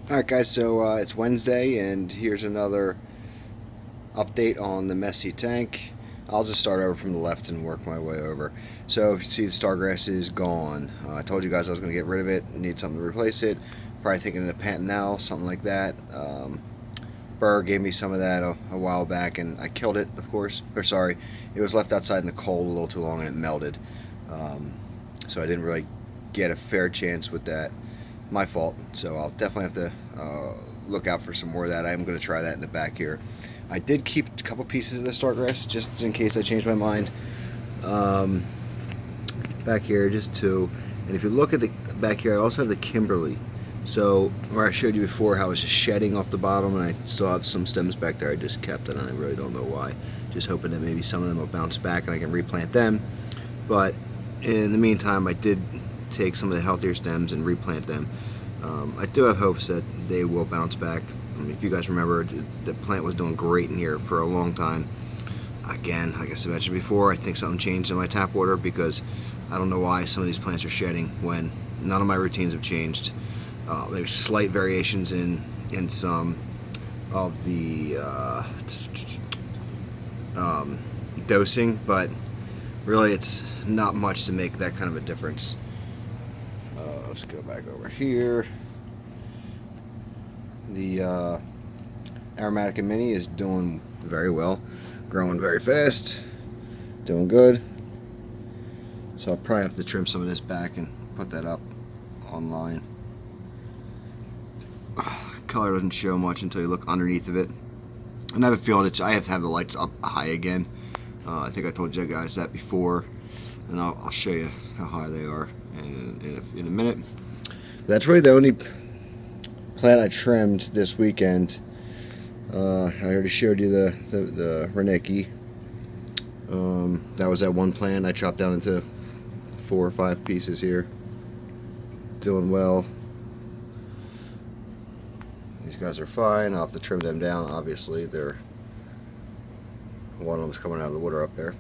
Alright guys, so it's Wednesday and here's another update on the messy tank. I'll just start over from the left and work my way over. So if you see the stargrass is gone. I told you guys I was going to get rid of it, need something to replace it. Probably thinking of Pantanal, something like that. Burr gave me some of that a while back and I killed it, of course. Or sorry, it was left outside in the cold a little too long and it melted. So I didn't really get a fair chance with that. My fault. So I'll definitely have to look out for some more of that. I am going to try that in the back here. I did keep a couple pieces of the stargrass just in case I change my mind. Back here, just two. And if you look at the back here, I also have the Kimberly. So where I showed you before how it was just shedding off the bottom, and I still have some stems back there I just kept, and I really don't know why. Just hoping that maybe some of them will bounce back and I can replant them. But in the meantime, I did take some of the healthier stems and replant them. I do have hopes that they will bounce back. I mean, if you guys remember, the plant was doing great in here for a long time. Again, like I mentioned before, I think something changed in my tap water because I don't know why some of these plants are shedding when none of my routines have changed. There's slight variations in some of the dosing, but really it's not much to make that kind of a difference. Let's go back over here. The Aromatica Mini is doing very well, growing very fast, doing good. So I'll probably have to trim some of this back and put that up online. Color doesn't show much until you look underneath of it. And I have a feeling I have to have the lights up high again. I think I told you guys that before, and I'll show you how high they are in a minute. That's really the only plant I trimmed this weekend. I already showed you the Reneki. That was that one plant I chopped down into 4 or 5 pieces here. Doing well. These guys are fine. I'll have to trim them down. Obviously, one of them's coming out of the water up there.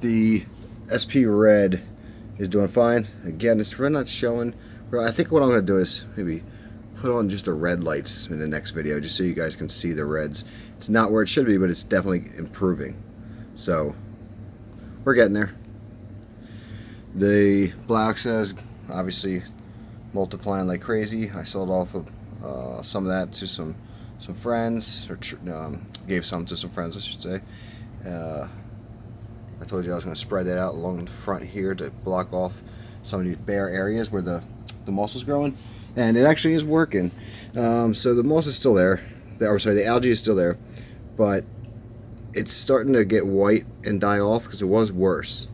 The SP Red is doing fine. Again, it's really not showing. I think what I'm going to do is maybe put on just the red lights in the next video, just so you guys can see the reds. It's not where it should be, but it's definitely improving. So we're getting there. The Black says obviously multiplying like crazy. I sold off of some of that to some friends, or gave some to some friends, I should say. I told you I was going to spread that out along the front here to block off some of these bare areas where the moss is growing, and it actually is working. So the moss is still there, the algae is still there, but it's starting to get white and die off because it was worse.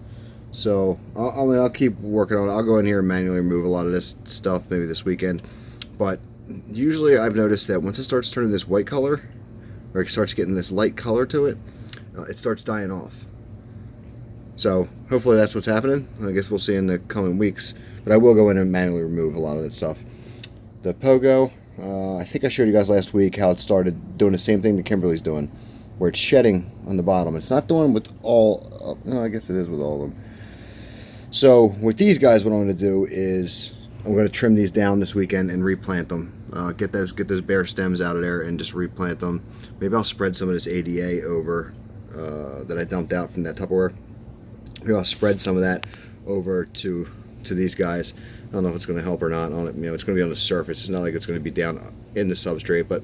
So I'll keep working on it. I'll go in here and manually remove a lot of this stuff maybe this weekend, but usually I've noticed that once it starts turning this white color, or it starts getting this light color to it, it starts dying off. So hopefully that's what's happening. I guess we'll see in the coming weeks. But I will go in and manually remove a lot of that stuff. The Pogo, I think I showed you guys last week how it started doing the same thing the Kimberly's doing, where it's shedding on the bottom. It's not doing with all, no, I guess it is with all of them. So with these guys, what I'm going to do is I'm going to trim these down this weekend and replant them. Get those bare stems out of there and just replant them. Maybe I'll spread some of this ADA over that I dumped out from that Tupperware. Maybe I'll spread some of that over to these guys. I don't know if it's going to help or not. On it, it's going to be on the surface. It's not like it's going to be down in the substrate, but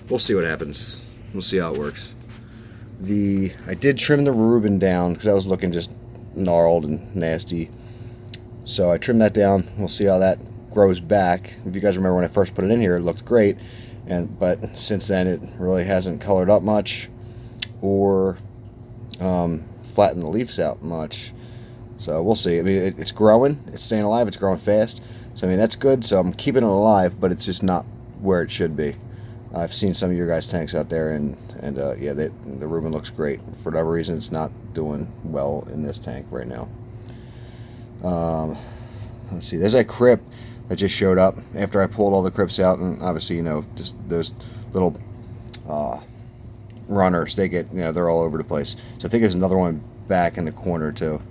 we'll see what happens. We'll see how it works. I did trim the Reuben down because I was looking just gnarled and nasty. So I trimmed that down. We'll see how that grows back. If you guys remember when I first put it in here, it looked great, but since then it really hasn't colored up much or flattened the leaves out much. So we'll see. I mean, it's growing, it's staying alive, it's growing fast. So I mean, that's good. So I'm keeping it alive, but it's just not where it should be. I've seen some of your guys' tanks out there, and yeah, the Reuben looks great. For whatever reason, it's not doing well in this tank right now. Let's see. There's that crypt that just showed up after I pulled all the crypts out, and obviously, just those little runners, they get, they're all over the place. So I think there's another one back in the corner too.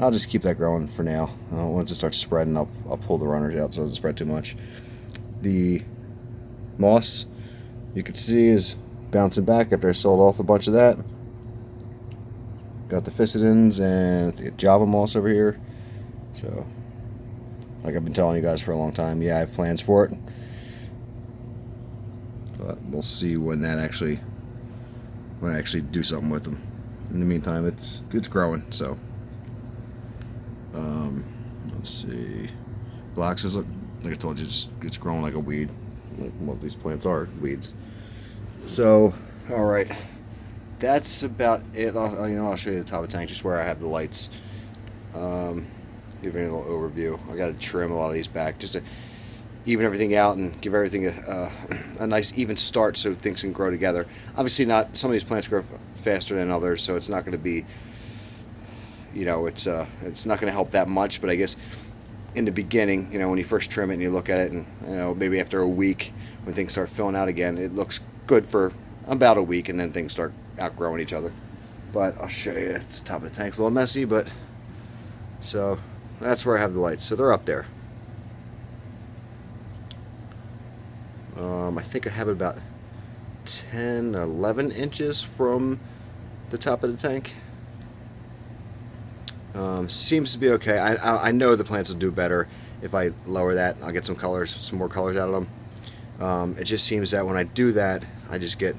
I'll just keep that growing for now. Once it starts spreading, I'll pull the runners out so it doesn't spread too much. The moss, you can see, is bouncing back after I sold off a bunch of that. Got the Physidans and the Java moss over here. So, like I've been telling you guys for a long time, yeah, I have plans for it. But we'll see when I actually do something with them. In the meantime, it's growing. So, let's see. Blacks is, like I told you, it's growing like a weed. Like what these plants are, weeds. So, all right, that's about it. I'll show you the top of the tank, just where I have the lights. Give you a little overview. I got to trim a lot of these back just to even everything out and give everything a nice even start so things can grow together. Obviously, not some of these plants grow faster than others, so it's not going to be, it's not going to help that much. But I guess in the beginning, when you first trim it and you look at it, and maybe after a week when things start filling out again, it looks good for about a week, and then things start outgrowing each other. But I'll show you. It's the top of the tank's a little messy, but so that's where I have the lights. So they're up there. I think I have it about 10, 11 inches from the top of the tank. Seems to be okay. I know the plants will do better if I lower that. I'll get some more colors out of them. It just seems that when I do that, I just get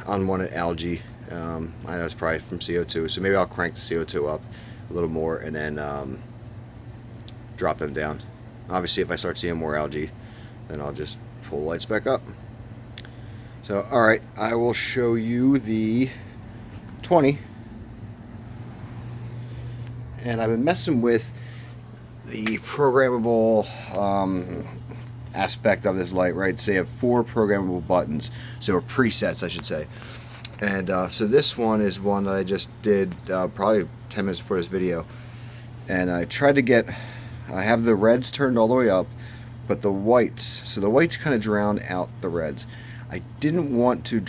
unwanted algae. I know it's probably from CO2, so maybe I'll crank the CO2 up a little more and then drop them down. Obviously, if I start seeing more algae, then I'll just pull the lights back up. So, alright, I will show you the 20. And I've been messing with the programmable aspect of this light, right? So you have 4 programmable buttons, so presets, I should say. And so this one is one that I just did probably 10 minutes before this video. And I tried to I have the reds turned all the way up, but the whites, so the whites kind of drown out the reds. I didn't want to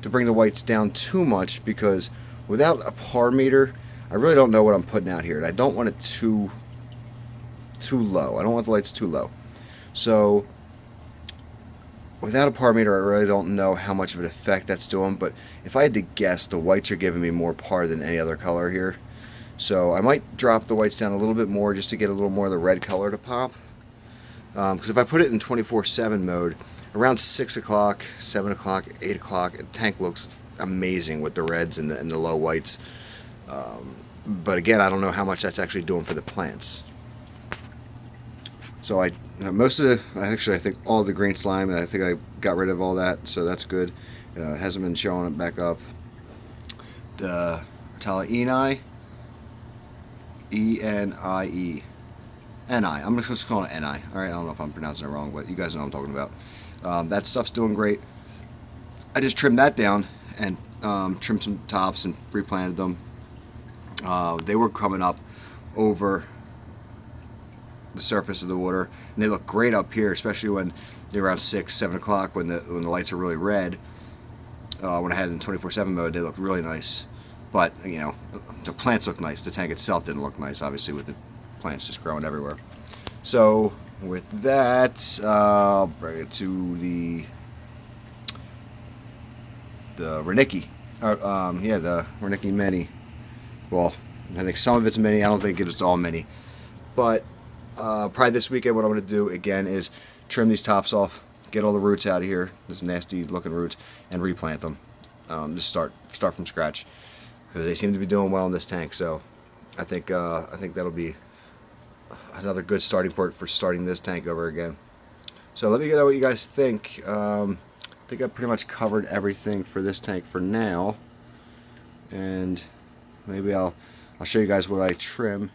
bring the whites down too much, because without a par meter, I really don't know what I'm putting out here, and I don't want it too low. I don't want the lights too low. So without a par meter, I really don't know how much of an effect that's doing, but if I had to guess, the whites are giving me more par than any other color here. So I might drop the whites down a little bit more just to get a little more of the red color to pop. Because if I put it in 24/7 mode, around 6 o'clock, 7 o'clock, 8 o'clock, the tank looks amazing with the reds and the low whites. But again, I don't know how much that's actually doing for the plants. So I think all the green slime, I think I got rid of all that, so that's good. It hasn't been showing it back up. The Rotala Eni. I'm just calling it Ni. Alright, I don't know if I'm pronouncing it wrong, but you guys know what I'm talking about. That stuff's doing great. I just trimmed that down and trimmed some tops and replanted them. They were coming up over the surface of the water, and they look great up here, especially when they're around 6, 7 o'clock when the lights are really red. When I had it in 24/7 mode, they look really nice. But the plants look nice. The tank itself didn't look nice, obviously, with the plants just growing everywhere. So with that, I'll bring it to the Renicky. The Renicky Mini. Well, I think some of it's mini. I don't think it's all mini. But probably this weekend, what I'm going to do again is trim these tops off, get all the roots out of here, these nasty looking roots, and replant them. Just start from scratch, because they seem to be doing well in this tank. So I think that'll be another good starting point for starting this tank over again. So let me know what you guys think. I think I pretty much covered everything for this tank for now, and maybe I'll show you guys what I trim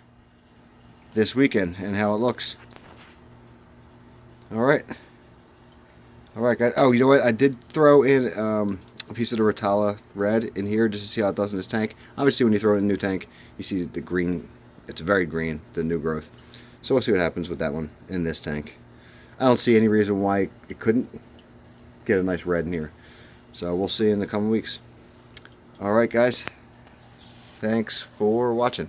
this weekend and how it looks. Alright guys. Oh, you know what, I did throw in a piece of the Rotala red in here just to see how it does in this tank. Obviously when you throw it in a new tank, you see the green, it's very green, the new growth. So we'll see what happens with that one in this tank. I don't see any reason why it couldn't get a nice red in here. So we'll see in the coming weeks. Alright guys, thanks for watching.